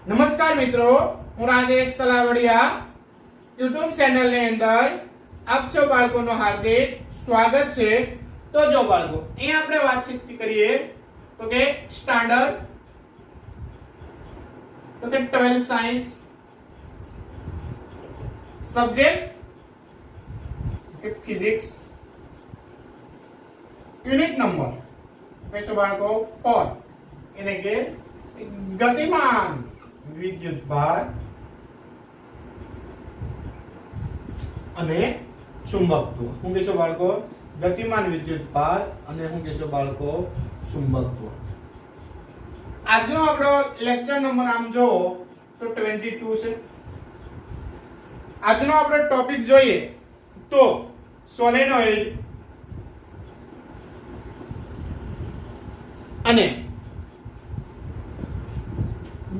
નમસ્કાર મિત્રો, હું રાજેશ તલાવડિયા યુટ્યુબ ચેનલની અંદર આપ સૌ બાળકોનું હાર્દિક સ્વાગત છે। તો જો બાળકો, અહીં આપણે વાતચીત કરીએ તો કે સ્ટાન્ડર્ડ તો કે 12 સાયન્સ સબ્જેક્ટ કે ફિઝિક્સ યુનિટ નંબર કહેશો બાળકો 4 એને કે ગતિમાન વિદ્યુત ભાર અને ચુંબકત્વ। હું કહેશો બાળકો ગતિમાન વિદ્યુત ભાર અને હું કહેશો બાળકો ચુંબકત્વ। આજનો આપણો લેક્ચર નંબર આમ જો તો 22 છે। આજનો આપણો ટોપિક જોઈએ તો સોલેનોઇડ અને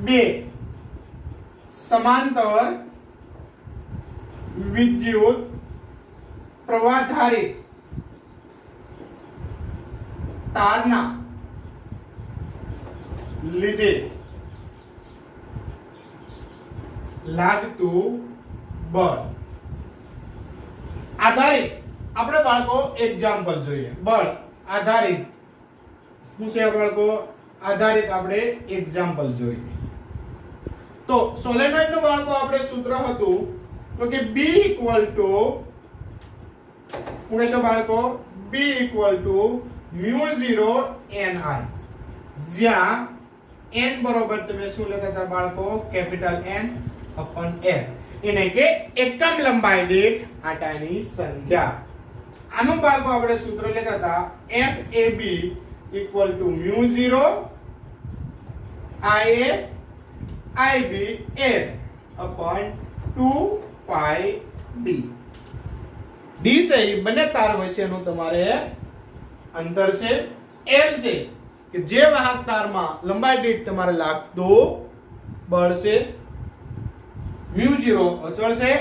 બે समांतर विद्युत प्रवाधारित तारना लीधे लागतु बळ आधारित આપણે બાળકો એક્ઝામ્પલ જોઈએ। બળ આધારિત શું છે બાળકો? આધારિત આપણે એક્ઝામ્પલ જોઈએ। तो सोलेनोइड નું બાળકો આપણે સૂત્ર હતું તો કે B ઇક્વલ ટુ હું કહેશો બાળકો B ઇક્વલ ટુ μ0 ni, જ્યાં n બરોબર તમે શું લખતા હતા બાળકો? કેપિટલ N અપન L, એટલે કે એકમ લંબાઈ દીઠ આંટાની સંખ્યા। આનું બાળકો આપણે સૂત્ર લેતા હતા FAB equal to μ0 IA IB A upon 2 pi D। D से बने तार वચ્ચેનું તમારે અંતર છે L છે કે જે વાહક તારમાં લંબાઈ દીઠ તમારે લાગતો બળ છે μ0 અચળ છે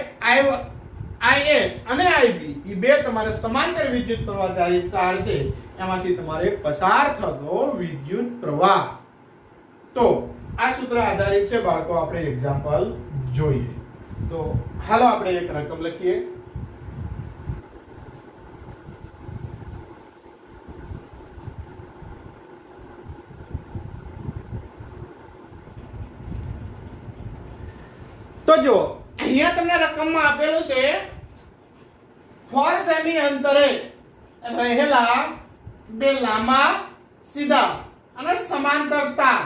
IA અને IB એ બે તમારે સમાંતર વિદ્યુત પ્રવાહધારી તાર છે, એમાંથી તમારે પસાર થતો વિદ્યુત પ્રવાહ। તો આ સૂત્ર આધારિત છે બાળકો, આપણે એક્ઝામ્પલ જોઈએ। તો હાલો આપણે એક રકમ લખીએ। તો જો અહીંયા તમને રકમમાં આપેલું છે 4 સેમી અંતરે રહેલા બે લાંબા સીધા અને સમાંતર તાર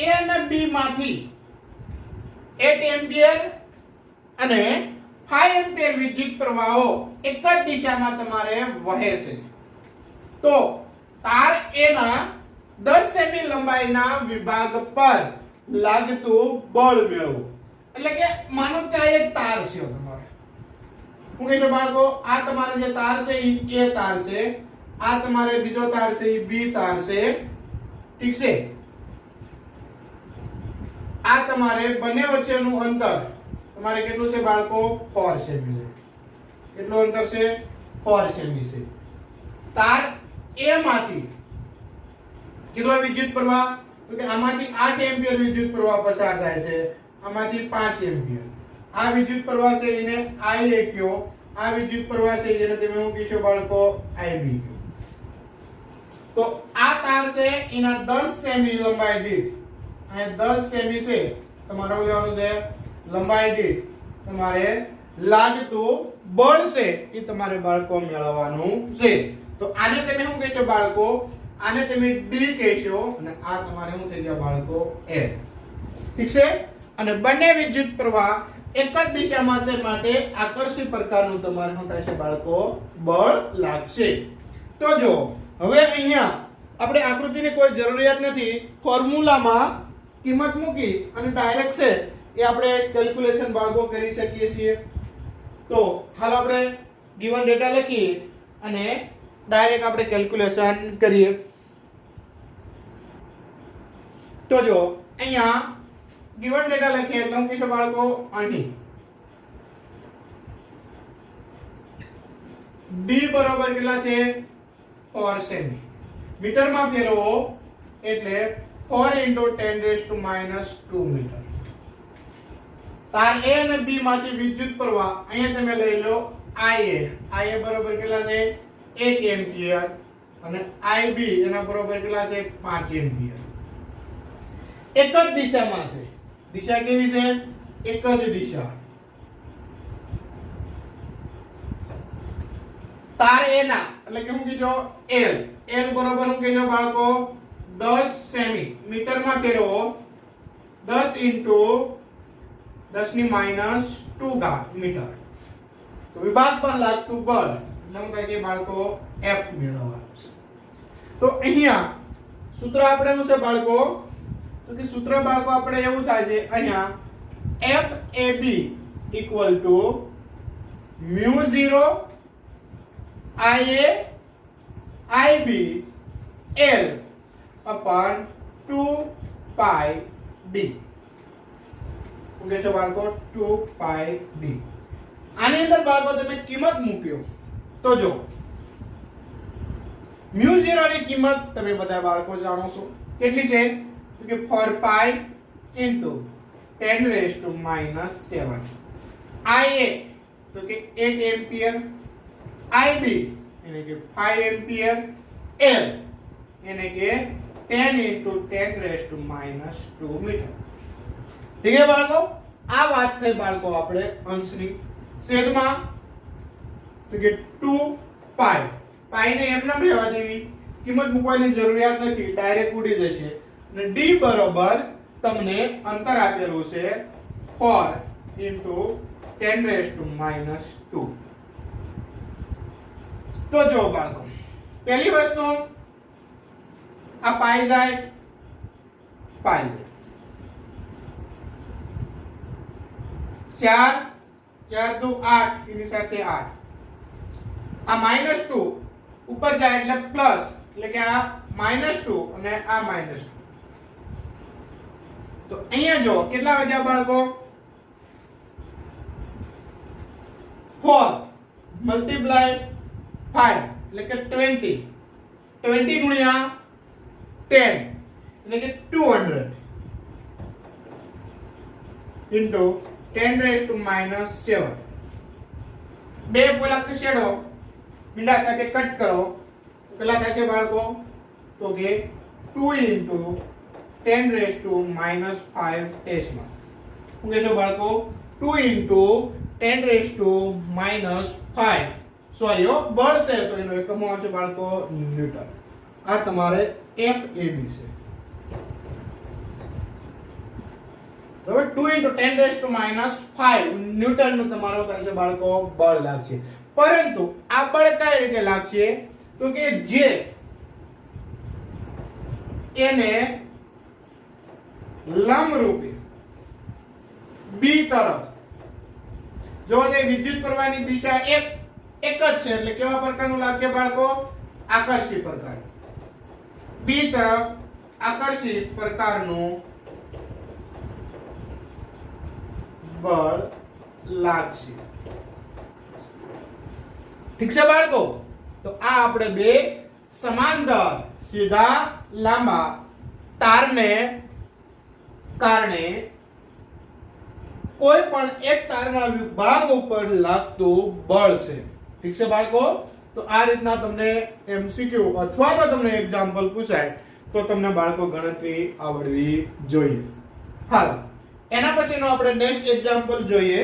A અને B માંથી 8 એમ્પિયર અને 5 એમ્પિયર વિદ્યુત પ્રવાહો એક જ દિશામાં તમારે વહે છે। તો તાર A ના 10 સેમી લંબાઈના વિભાગ પર લાગતું બળ મેળવો। એટલે કે માનો કે આ એક તાર છે તમારે, હું કહેશો બાળકો આ તમારે જે તાર છે એ A તાર છે, આ તમારે બીજો તાર છે એ B તાર છે, ઠીક છે। આ તમારે બંને વચ્ચેનું અંતર તમારે કેટલું છે બાળકો? 4 સેમી છે। કેટલું અંતર છે? 4 સેમી છે। તાર A માંથી કેટલો વિદ્યુત પ્રવાહ? તો કે આમાંથી 8 એમ્પિયર વિદ્યુત પ્રવાહ પસાર થાય છે, આમાંથી 5 એમ્પિયર। આ વિદ્યુત પ્રવાહ છે એને IA કયો, આ વિદ્યુત પ્રવાહ છે જેને તમે શું કહેશો બાળકો? IB કયો। તો આ તાર છે એના 10 સેમી લંબાઈ દીઠ અને 10 સેમી છે તમારે લેવાનું છે લંબાઈ દીઠ તમારે લાગતું બળ છે એ તમારે બાળકો મેળવવાનું છે। તો આને તમે શું કહેશો બાળકો? આને તમે D કહેશો અને આ તમારે શું થઈ ગયા બાળકો? L, ઠીક છે। અને બંને વિદ્યુત પ્રવાહ એક જ દિશામાં છે માટે આકર્ષી પ્રકારનું તમારે શું થશે બાળકો? બળ લાગશે। તો જો હવે અહીંયા આપણે આકૃતિની કોઈ જરૂરિયાત નથી, ફોર્મ્યુલામાં કિંમત મૂકી અને ડાયરેક્ટ છે એ આપણે કેલ્ક્યુલેશન બાળકો કરી શકીએ છીએ। તો હાલ આપણે ગિવન ડેટા લખીએ અને ડાયરેક્ટ આપણે કેલ્ક્યુલેશન કરીએ। તો જો અહીંયા ગિવન ડેટા લખીએ એટલે હું કહીશું બાળકો અહીં D બરાબર કેટલા છે? 4 સેમી। મીટરમાં ફેરવો એટલે 4 × 10⁻² મીટર। તાર A અને B માંથી વિદ્યુત પ્રવાહ અહીંયા તમે લઈ લો IA બરોબર કેટલા છે 1 એમ્પિયર અને IB એના બરોબર કેટલા છે 5 એમ્પિયર. એક જ દિશામાં છે. દિશા કેવી છે? એક જ દિશા. તાર A ના એટલે કે હું કીધો L બરોબર હું કીધો બાળકો 10 સેમી મીટરમાં ફેરવો 10 into 10 ની -2 ઘાત મીટર. તો વિભાગ પર લાગતું બળ એટલે હું કહે છે બાળકો F મેળવવાનું છે. તો અહીંયા સૂત્ર આપણે શું છે બાળકો? તો કે સૂત્ર બાળકો આપણે એવું થાય છે અહીંયા FAB equal to μ0 IA IB L upon 2 pi B. Okay છે બાળકો 2 pi B. આની અંદર બાળકો તમે કિંમત મૂક્યો તો જો μ0 ની કિંમત તમે બધા બાળકો જાણો છો કેટલી છે? તો કે 4 pi into 10 raised to -7. IA તો કે 8 એમ્પિયર IB यानी कि 5 एम्पियर L यानी कि 10 into 10 raised to -2 मीटर. ठीक है बाळको? આ વાત થઈ બાળકો આપણે અંશની છેદમાં તો કે 2 પાઈ ને એમના રહેવા દેવી કિંમત મૂકવાની જરૂરિયાત નથી ડાયરેક્ટ ઉડી જશે અને d બરોબર તમને અંતર આપેલું છે 4 into 10 raised to -2. તો જો બાળકો પહેલી વસ્તુ આ પાઈ જાય 4 4 દુ 8 એની સાથે 8 આ -2 ઉપર જાય એટલે પ્લસ એટલે કે આ -2 અને આ -2 તો અહીંયા જો કેટલા વધ્યા બાળકો 4 મલ્ટીપ્લાય 5 એટલે કે 20 ગુણ્યા 10 એટલે કે 200 into 10 raised to -7. બે પેલા ખસેડો મીંડા સાથે કટ કરો તો કેટલા થશે બાળકો? તો કે 2 into 10 raised to -5 ટેસ્લા. શું કહેશો બાળકો? 2 into 10 raised to -5 સોરી બળ છે તો એનો એકમ આવશે બાળકો ન્યૂટન. આ તમારે FAB છે. હવે 2 into 10 raised to -5 ન્યૂટન નું તમારો થશે બાળકો બળ લાગશે. પરંતુ આ બળ કઈ રીતે લાગશે? તો કે જે એને લંબરૂપે B તરફ જો જે વિદ્યુત પ્રવાહની દિશા એક જ છે એટલે કેવા પ્રકારનું લાગશે બાળકો? આકર્ષી પ્રકાર. B તરફ આકર્ષી પ્રકારનું બળ લાગશે. ઠીક છે બાળકો? તો આ આપણે બે સમાંતર સીધા લાંબા તારને કારણે કોઈ પણ એક તારના વિભાગ ઉપર લાગતું બળ છે. ઠીક છે બાળકો? તો આ રીતના તમને MCQ અથવા તો તમને એક્ઝામ્પલ પૂછાય તો તમને બાળકો ગણતરી આવડવી જોઈએ. હાલ એના પછીનો આપણે નેક્સ્ટ એક્ઝામ્પલ જોઈએ.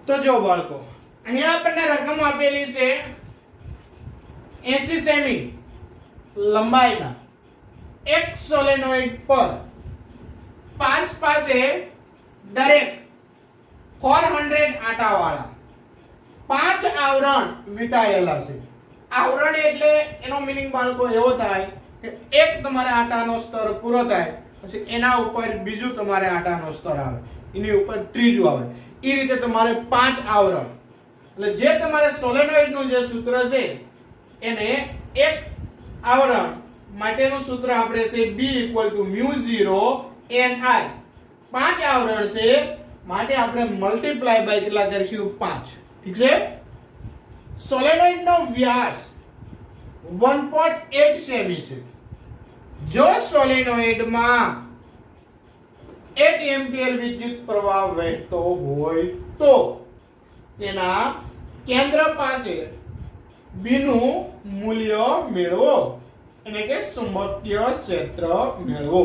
તો જો બાળકો અહીંયા આપણને રકમ આપેલી છે 80 સેમી લંબાઈના એક સોલેનોઇડ પર પાસે દરેક 400 આટાવાળા 5 આવરણ વીંટાયેલા છે. આવરણ એટલે એનો મીનિંગ બાળકો એવો થાય કે એક તમારે આટાનો સ્તર પૂરો થાય પછી એના ઉપર બીજું તમારે આટાનો સ્તર આવે એની ઉપર ત્રીજું આવે એ રીતે તમારે 5 આવરણ એટલે જે તમારે સોલેનોઇડ નું જે સૂત્ર છે એને એક આવરણ માટેનું સૂત્ર આપણે છે B = μ0 ni 5 આવરણ છે માટે આપણે મલ્ટીપ્લાય બાય કેટલા કરીશું 5. ઠીક છે? સોલેનોઇડ નો વ્યાસ 1.8 સેમી છે જો સોલેનોઇડમાં 8 એમ્પિયર વિદ્યુત પ્રવાહ વહેતો હોય તો તેના કેન્દ્ર પાસે B નું મૂલ્ય મેળવો, એટલે કે ચુંબકીય ક્ષેત્ર મેળવો.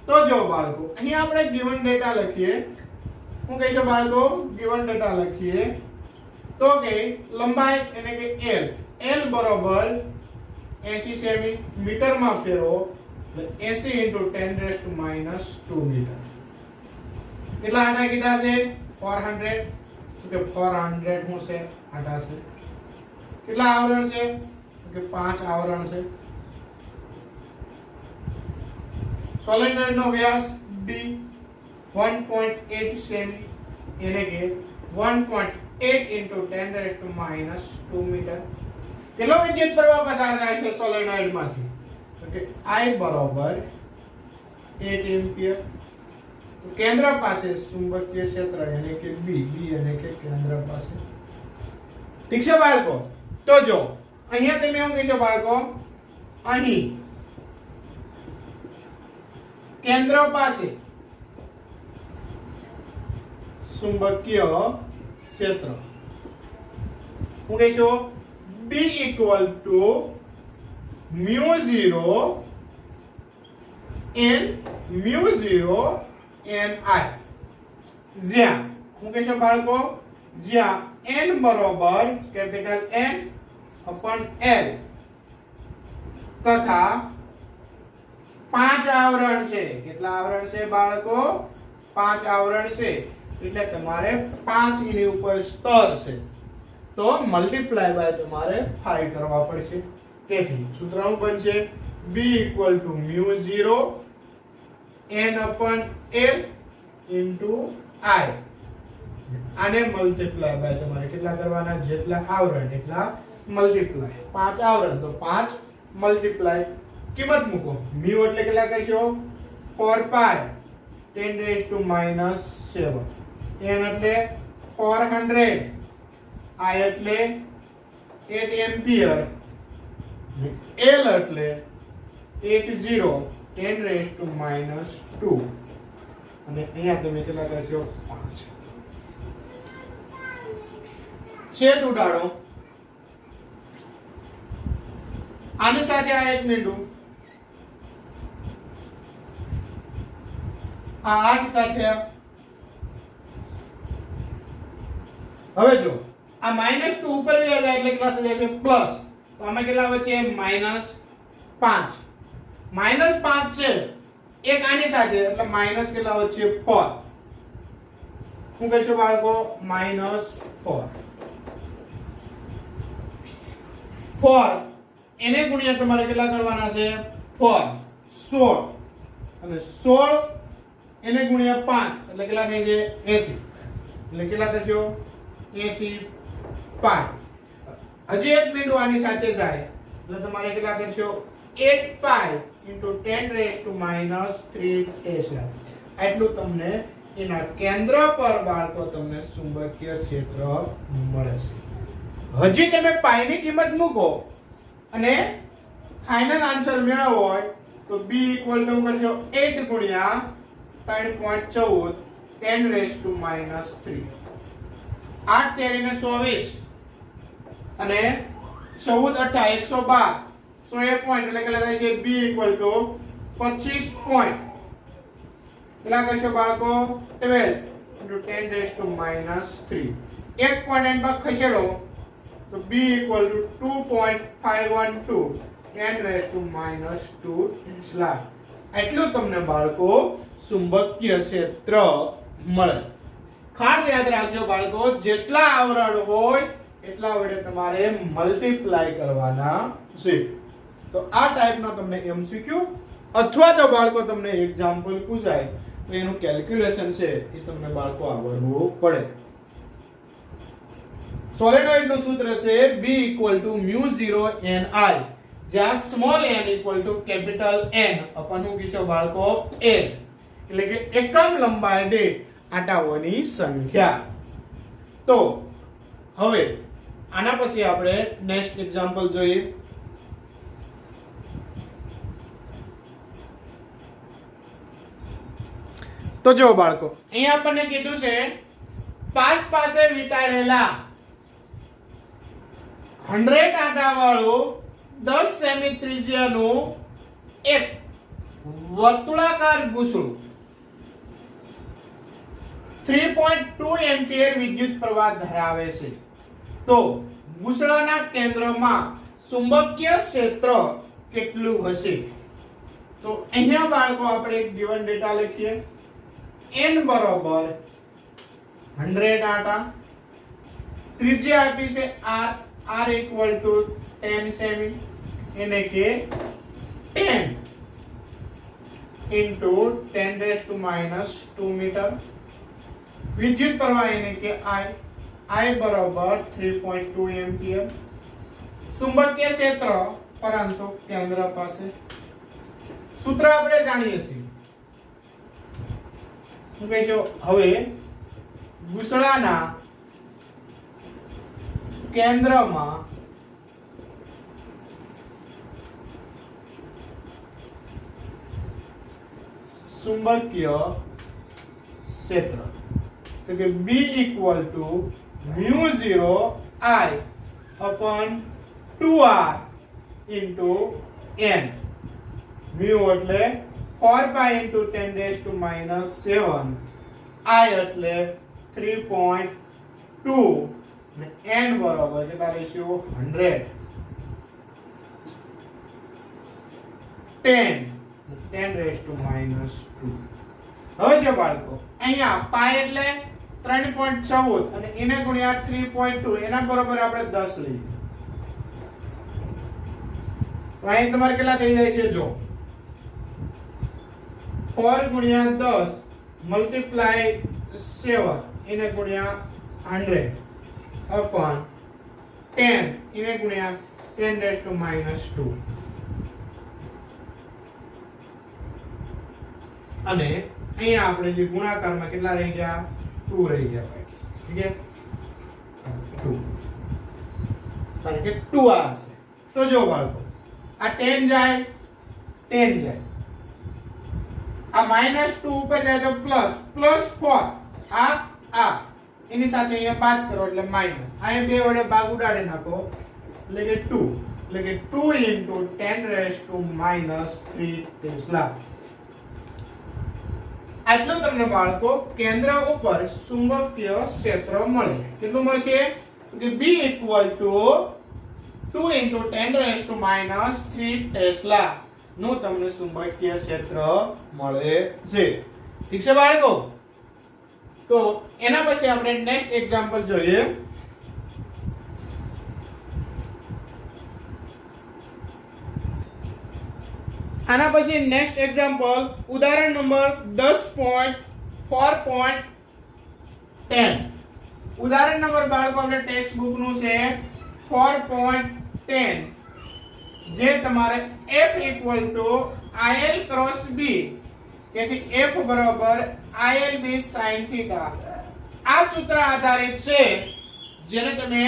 તો જો બાળકો અહીં આપણે ગિવન ડેટા લખીએ. હું કહીશું બાળકો ગિવન ડેટા લખીએ તો કે લંબાઈ એટલે કે L બરાબર 80 સેમી, મીટરમાં ફેરવો એટલે 80 × 10⁻² મીટર. કેટલા આટા કીધા છે? 400. તો કે 400 શું છે? આટા છે. કેટલા આવરણ છે? તો કે 5 આવરણ છે. સોલેનોઇડ નો વ્યાસ D 1.8 સેમી, એટલે કે 1.8 × 10⁻² મીટર. કેટલો વિદ્યુત પ્રવાહ પસાર થાય છે સોલેનોઇડ માંથી? તો કે I બરાબર 8 એમ્પિયર. તો કેન્દ્ર પાસે ચુંબકીય ક્ષેત્ર એટલે કે B એટલે કે કેન્દ્ર પાસે. ઠીક છે બાળકો? તો જો અહીંયા તમે શું કહેશો બાળકો? અહીં કેન્દ્ર પાસે ચુંબકીય ક્ષેત્ર હું કહીશું B = μ0 n μ0 ni, જ્યાં હું કહીશું બાળકો જ્યાં n બરાબર કેપિટલ N upon L તથા 5 આવરણ છે. કેટલા આવરણ છે બાળકો? 5 આવરણ છે. એટલે તમારે 5 એની ઉપર સ્તર છે તો મલ્ટીપ્લાય બાય તમારે 5 કરવા પડશે. તેથી સૂત્ર શું બનશે? B = μ0 n upon L into I. આને મલ્ટીપ્લાય બાય તમારે કેટલા કરવાના? જેટલા આવરણ એટલા મલ્ટીપ્લાય. 5 આવરણ તો 5 મલ્ટીપ્લાય કિંમત મૂકો. μ એટલે કેટલા કરશો? 4π 10⁻⁷. n એટલે 400, I એટલે 8 એમ્પિયર, L એટલે 80 10⁻². અને અહીંયા તમે કેટલા કરશો? 5. છેદ ઉડાડો. આની સાથે આ 1 મીંડું, આ 8 સાથે. હવે જો આ -2 ઉપર વ્યા જાય એટલે કેટલા થઈ જાય છે? પ્લસ. તો આમાં કેટલા વચ્ચે? -5. -5 છે એક આની સાથે એટલે માઈનસ કેટલા વચ્ચે? 4. હું કહીશું બાળકો? -4. 4 એને ગુણ્યા તમારે કેટલા કરવાના છે? 4 16. અને 16 એને ગુણ્યા 5 એટલે કેટલા થાય છે? 80. એટલે કેટલા થશે? 80π. હજી એક મીંડું આની સાથે જાય એટલે તમારે કેટલા કરશો? 8π × 10⁻³ ટેસ્લા. આટલું તમને એના કેન્દ્ર પર બાળકો તમને ચુંબકીય ક્ષેત્ર મળે છે. હજી તમે પાઈ ની કિંમત મૂકો અને ફાઇનલ આન્સર મેળવવો હોય તો B = કરશો 8 ગુણ્યા 3.14 10⁻³ 8 તેરીને 24 અને 14 8 112 100 પોઈન્ટ એટલે કેટલા થાય છે? B = 25 point. કેટલા કરશો બાળકો? 12 × 10⁻³ 1 પોઈન્ટ એન પર ખસેડો તો B = 2.512 10⁻² ટેસ્લા. એટલું તમને બાળકો ચુંબકીય ક્ષેત્ર મળે. ખાસ યાદ રાખજો બાળકો, જેટલા આવરણ હોય એટલા વડે તમારે મલ્ટીપ્લાય કરવાના છે. તો આ ટાઈપનો તમને MCQ અથવા તો બાળકો તમને એક્ઝામ્પલ પૂછાય તો એનું કેલ્ક્યુલેશન છે એ તમને બાળકો આવડવું પડે. સોલેનોઇડ નું સૂત્ર છે B = μ0 ni, જ્યાં small n = capital N upon નું કીશો બાળકો L, એટલે કે એકમ લંબાઈ દીઠ આટાઓની સંખ્યા. તો હવે આના પછી આપણે નેક્સ્ટ એક્ઝામ્પલ જોઈએ. તો જો બાળકો અહીંયા આપણને કીધું છે પાસ પાસે વીંટાળેલા 100 આંટા વાળું 10 સેમી ત્રિજ્યાનું એક વર્તુળાકાર ગુસળું 3.2 એમ્પિયર વિદ્યુત પ્રવાહ ધરાવે છે. તો ગુસળાના કેન્દ્રમાં ચુંબકીય ક્ષેત્ર કેટલું હશે? તો અહીંયા બાળકો આપણે એક ગિવન ડેટા લખીએ. n બરાબર 100 આંટા, ત્રિજ્યા આપી છે r ઇક્વલ ટુ 10 સેમી, એને કે 10 into 10⁻² મીટર. વિદ્યુત પ્રવાહ એને કે I બરાબર 3.2 એમ્પિયર. ચુંબકીય ક્ષેત્ર પરંતુ કેન્દ્ર પાસે. સૂત્ર આપણે જાણીએ છીએ. શું કહીશું? હવે ગુસળાના કેન્દ્રમાં ચુંબકીય ક્ષેત્ર તો કે B equal to μ0 I upon 2r into n. mu એટલે 4 pi into 10⁻⁷ I એટલે 3.2 અને n બરાબર કેટલા લેશું? 100. 10⁻². હવે જો બાળકો અહીંયા પાઈ એટલે 3.14 અને એને ગુણ્યા 3.2 એના બરાબર આપણે 10 લઈએ. તો અહીં તમારે કેટલા થઈ જાય છે? જો 4 ગુણ્યા 10 મલ્ટીપ્લાય 7 એને ગુણ્યા 100 upon 10 એને ગુણ્યા 10⁻². અને અહીંયા આપણે જે ગુણાકારમાં કેટલા રહી ગયા? 2 રહી ગયા બાકી. ઠીક છે? 2 કારણ કે 2r છે. તો જો બાળકો આ 10 જાય 10 જાય, આ -2 ઉપર જાય તો +4 આ એની સાથે અહીંયા બાદ કરો એટલે માઈનસ. અહીંયા બે વડે ભાગ ઉડાડી નાખો એટલે કે 2 એટલે કે 2 into 10⁻³ ટેસ્લા. આટલું તમને બાળકો કેન્દ્ર ઉપર ચુંબકીય ક્ષેત્ર મળે. કેટલું મળશે? કે B equal two 2 into 10⁻³ tesla નું તમને ચુંબકીય ક્ષેત્ર મળે છે. ઠીક છે બાળકો? તો એના પછી આપણે નેક્સ્ટ એક્ઝામ્પલ જોઈએ. આના પછી નેક્સ્ટ એક્ઝામ્પલ ઉદાહરણ નંબર 10.4.10. ઉદાહરણ નંબર બાળકો આપણે ટેક્સ્ટ બુક નું છે 4.10, જે તમારે F equal to IL cross B, તેથી F બરાબર ILB sin થીટા. આ સૂત્ર આધારિત છે જેને તમે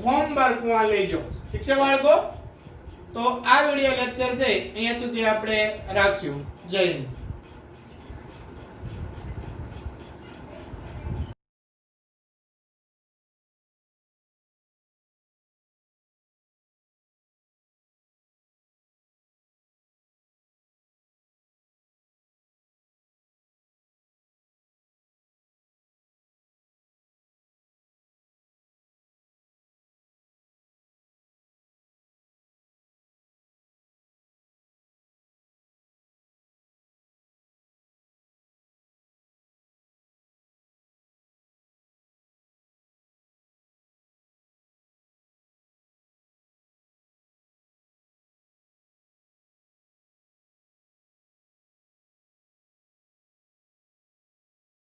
હોમવર્કમાં લેજો. ઠીક છે બાળકો? તો આ વિડિયો લેક્ચર છે અહીંયા સુધી આપણે રાખશું. જય હિન્દ.